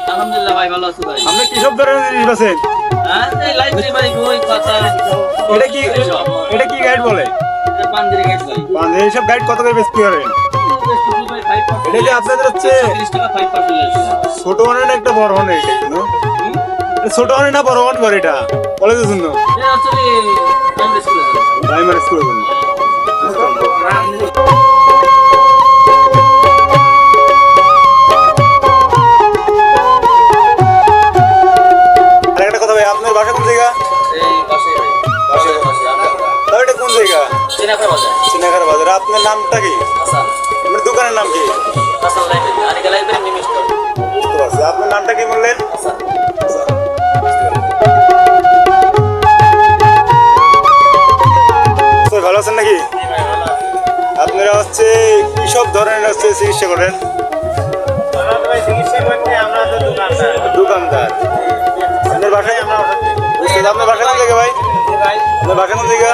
আলহামদুলিল্লাহ ভাই ভালো আছি ভাই। আপনি কি সব ধরনের জিনিস বেচেন? এই লাইব্রেরি ভাই বই খাতা এটা কি গাইড বলে? পাঞ্জাবি গাইড ভাই। মানে এইসব গাইড কত করে বিক্রি করেন? এটা কি আপনাদের হচ্ছে 30 টাকা 5% ছোট মানে না একটা বড় মানে এটা না? ছোট মানে না বড় মানে করে এটা কলেজের জন্য এটা আসলে প্রাইমারি স্কুলে প্রাইমারি স্কুলের জন্য। আরেকটা কথা ভাই, আপনার বাসা কোন জায়গা? এই পাশে ভাই। পাশে আমরা তাও এটা কোন জায়গা? চিনাখার বাজার। চিনাখার বাজার। আপনার নামটা কি? হাসান। আপনার দোকানের নাম কি? Hasan library. Anika library mini store. বুঝতে পারছি। আপনার নামটা কি বললেন? হাসান। তো ভালো আছেন নাকি? আপনারা হচ্ছে কি সব ধরনের হচ্ছে চিকিৎসা করেন? দোকানদার। আপনার বাসায় আপনার বাসা কোন জায়গা ভাই? আপনার বাসা কোন জায়গা?